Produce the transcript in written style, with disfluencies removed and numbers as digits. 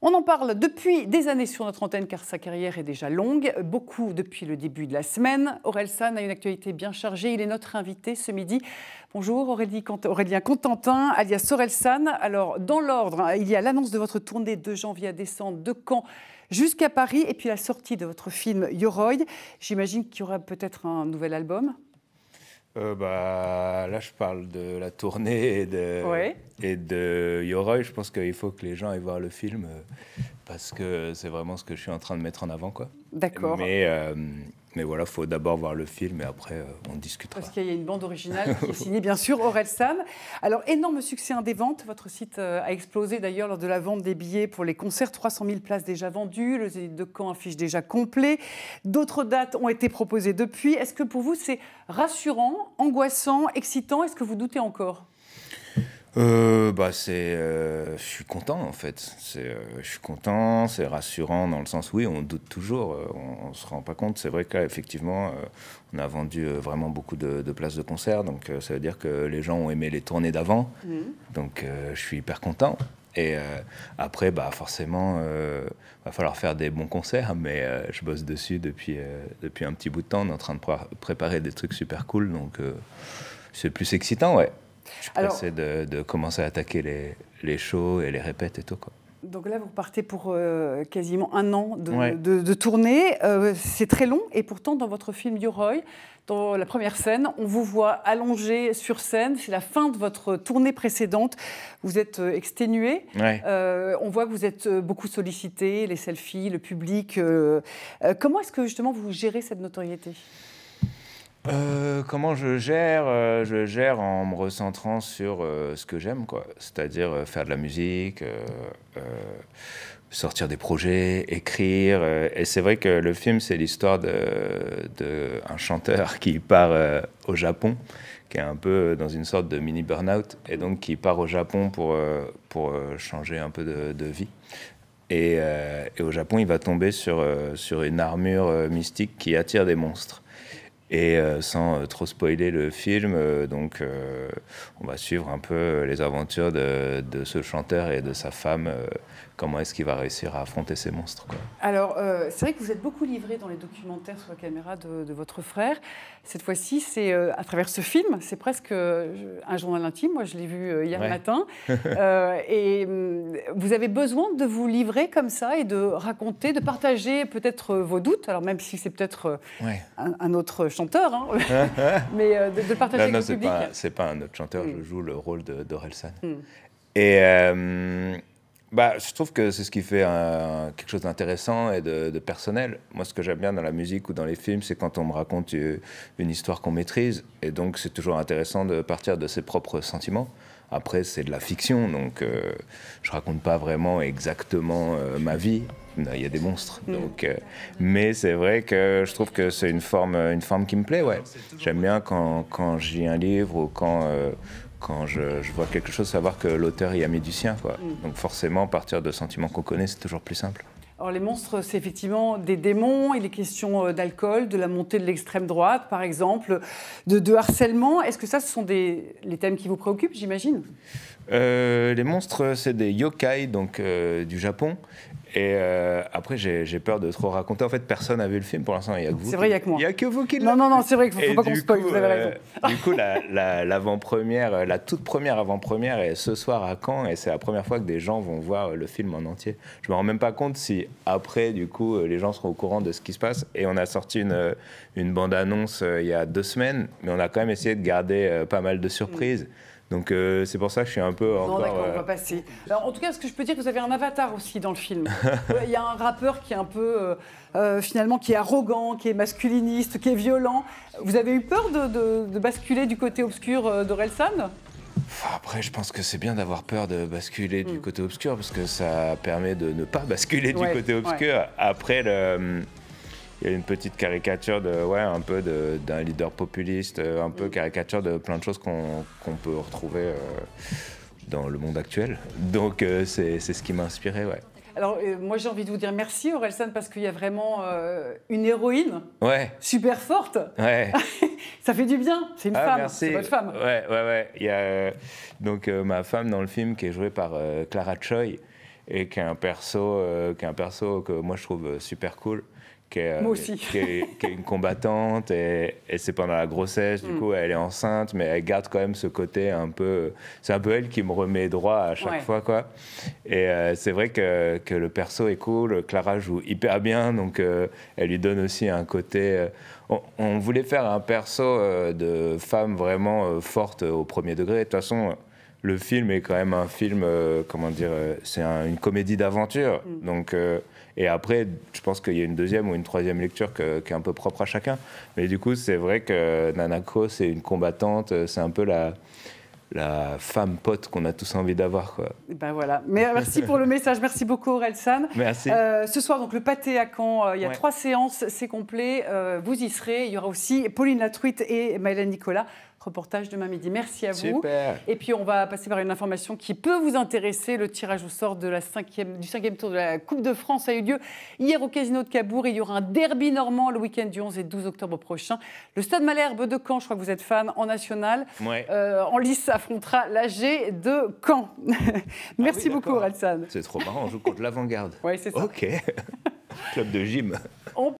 On en parle depuis des années sur notre antenne car sa carrière est déjà longue, beaucoup depuis le début de la semaine. Orelsan a une actualité bien chargée, il est notre invité ce midi. Bonjour Aurélien Contentin, alias Orelsan. Alors dans l'ordre, il y a l'annonce de votre tournée de janvier à décembre de Caen jusqu'à Paris et puis la sortie de votre film Yoroi. J'imagine qu'il y aura peut-être un nouvel album. Là, je parle de la tournée et de Yoroi. Je pense qu'il faut que les gens aillent voir le film parce que c'est vraiment ce que je suis en train de mettre en avant, quoi. D'accord. Mais voilà, il faut d'abord voir le film et après, on discutera. Parce qu'il y a une bande originale qui est signée, bien sûr, Orelsan. Alors, énorme succès des ventes. Votre site a explosé d'ailleurs lors de la vente des billets pour les concerts. 300 000 places déjà vendues. Le Zénith de Caen affiche déjà complet. D'autres dates ont été proposées depuis. Est-ce que pour vous, c'est rassurant, angoissant, excitant? Est-ce que vous doutez encore? Je suis content en fait. Je suis content, c'est rassurant dans le sens oui, on doute toujours, on se rend pas compte. C'est vrai qu'effectivement, on a vendu vraiment beaucoup de places de concert, donc ça veut dire que les gens ont aimé les tournées d'avant. Donc je suis hyper content. Et après, forcément, va falloir faire des bons concerts, mais je bosse dessus depuis un petit bout de temps. On est en train de préparer des trucs super cool, donc c'est plus excitant, ouais. Je suis pressé de commencer à attaquer les shows et les répètes et tout, quoi. Donc là, vous partez pour quasiment un an de tournée. C'est très long et pourtant, dans votre film Yoroi, dans la première scène, on vous voit allongé sur scène. C'est la fin de votre tournée précédente. Vous êtes exténué. On voit que vous êtes beaucoup sollicité, les selfies, le public. Comment est-ce que justement vous gérez cette notoriété ? Comment je gère? Je gère en me recentrant sur ce que j'aime, quoi. C'est-à-dire faire de la musique, sortir des projets, écrire. Et c'est vrai que le film, c'est l'histoire d'un chanteur qui part au Japon, qui est un peu dans une sorte de mini burn-out, et donc qui part au Japon pour changer un peu de vie. Et au Japon, il va tomber sur une armure mystique qui attire des monstres. Et sans trop spoiler le film, on va suivre un peu les aventures de ce chanteur et de sa femme. Comment est-ce qu'il va réussir à affronter ces monstres, quoi. Alors, c'est vrai que vous êtes beaucoup livré dans les documentaires sur la caméra de votre frère. Cette fois-ci, c'est à travers ce film, c'est presque un journal intime. Moi, je l'ai vu hier matin. Et vous avez besoin de vous livrer comme ça et de raconter, de partager peut-être vos doutes. Alors, même si c'est peut-être un autre chanteur, hein, mais de partager avec le public. Non, c'est pas un autre chanteur. Je joue le rôle d'Orelsan. Et je trouve que c'est ce qui fait quelque chose d'intéressant et de personnel. Moi, ce que j'aime bien dans la musique ou dans les films, c'est quand on me raconte une histoire qu'on maîtrise. Et donc, c'est toujours intéressant de partir de ses propres sentiments. Après, c'est de la fiction, donc je raconte pas vraiment exactement ma vie. Il y a des monstres. Donc, mais c'est vrai que je trouve que c'est une forme qui me plaît. Ouais. J'aime bien quand je lis un livre ou quand je vois quelque chose, savoir que l'auteur y a mis du sien, quoi. Donc forcément, partir de sentiments qu'on connaît, c'est toujours plus simple. Alors les monstres, c'est effectivement des démons, il est question d'alcool, de la montée de l'extrême droite, par exemple, de harcèlement. Est-ce que ce sont les thèmes qui vous préoccupent, j'imagine ? Les monstres, c'est des yokai, donc du Japon. Et après, j'ai peur de trop raconter. En fait, personne n'a vu le film pour l'instant. Il y a que vous. C'est vrai, il n'y a que moi. Il n'y a que vous qui l'avez. Non, c'est vrai qu'il ne faut pas qu'on spoil, vous avez raison. Du coup, l'avant-première, la toute première avant-première est ce soir à Caen. Et c'est la première fois que des gens vont voir le film en entier. Je ne me rends même pas compte si après, du coup, les gens seront au courant de ce qui se passe. Et on a sorti une bande-annonce il y a 2 semaines. Mais on a quand même essayé de garder pas mal de surprises. Donc c'est pour ça que je suis un peu encore... Non, d'accord, on va passer. Alors, en tout cas, ce que je peux dire, vous avez un avatar aussi dans le film. Il y a un rappeur qui est un peu, finalement, qui est arrogant, qui est masculiniste, qui est violent. Vous avez eu peur de basculer du côté obscur d'Orelsan ? Après, je pense que c'est bien d'avoir peur de basculer du côté obscur, parce que ça permet de ne pas basculer du côté obscur. Après, il y a une petite caricature un peu d'un leader populiste, un peu caricature de plein de choses qu'on peut retrouver dans le monde actuel. Donc c'est ce qui m'a inspiré, ouais. Alors moi j'ai envie de vous dire merci Orelsan parce qu'il y a vraiment une héroïne super forte. Ça fait du bien, c'est une femme, merci. C'est votre femme. Ouais. Il y a donc ma femme dans le film qui est jouée par Clara Choi. et qui est un perso que moi je trouve super cool. Moi aussi. Qui est une combattante et c'est pendant la grossesse, du coup elle est enceinte, mais elle garde quand même ce côté un peu, c'est un peu elle qui me remet droit à chaque fois, quoi. Et c'est vrai que le perso est cool, Clara joue hyper bien, donc elle lui donne aussi un côté, on voulait faire un perso de femme vraiment forte au premier degré. De toute façon, le film est quand même un film, comment dire, c'est une comédie d'aventure, donc... Et après, je pense qu'il y a une deuxième ou une troisième lecture qui est un peu propre à chacun. Mais du coup, c'est vrai que Nanako, c'est une combattante, c'est un peu la femme pote qu'on a tous envie d'avoir, quoi. Ben voilà. Mais merci pour le message. Merci beaucoup, Orelsan. Merci. Ce soir, donc, le Pâté à Caen, il y a 3 séances, c'est complet. Vous y serez. Il y aura aussi Pauline Latruite et Maëlène Nicolas. Reportage demain midi. Merci à vous. Super. Et puis, on va passer par une information qui peut vous intéresser. Le tirage au sort du 5e tour de la Coupe de France a eu lieu hier au Casino de Cabourg. Il y aura un derby normand le week-end du 11 et 12 octobre prochain. Le Stade Malherbe de Caen, je crois que vous êtes fan, en national. En lice affrontera l'AG de Caen. Merci beaucoup, Orelsan. C'est trop marrant, on joue contre l'Avant-Garde. Oui, c'est ça. Ok. Club de gym.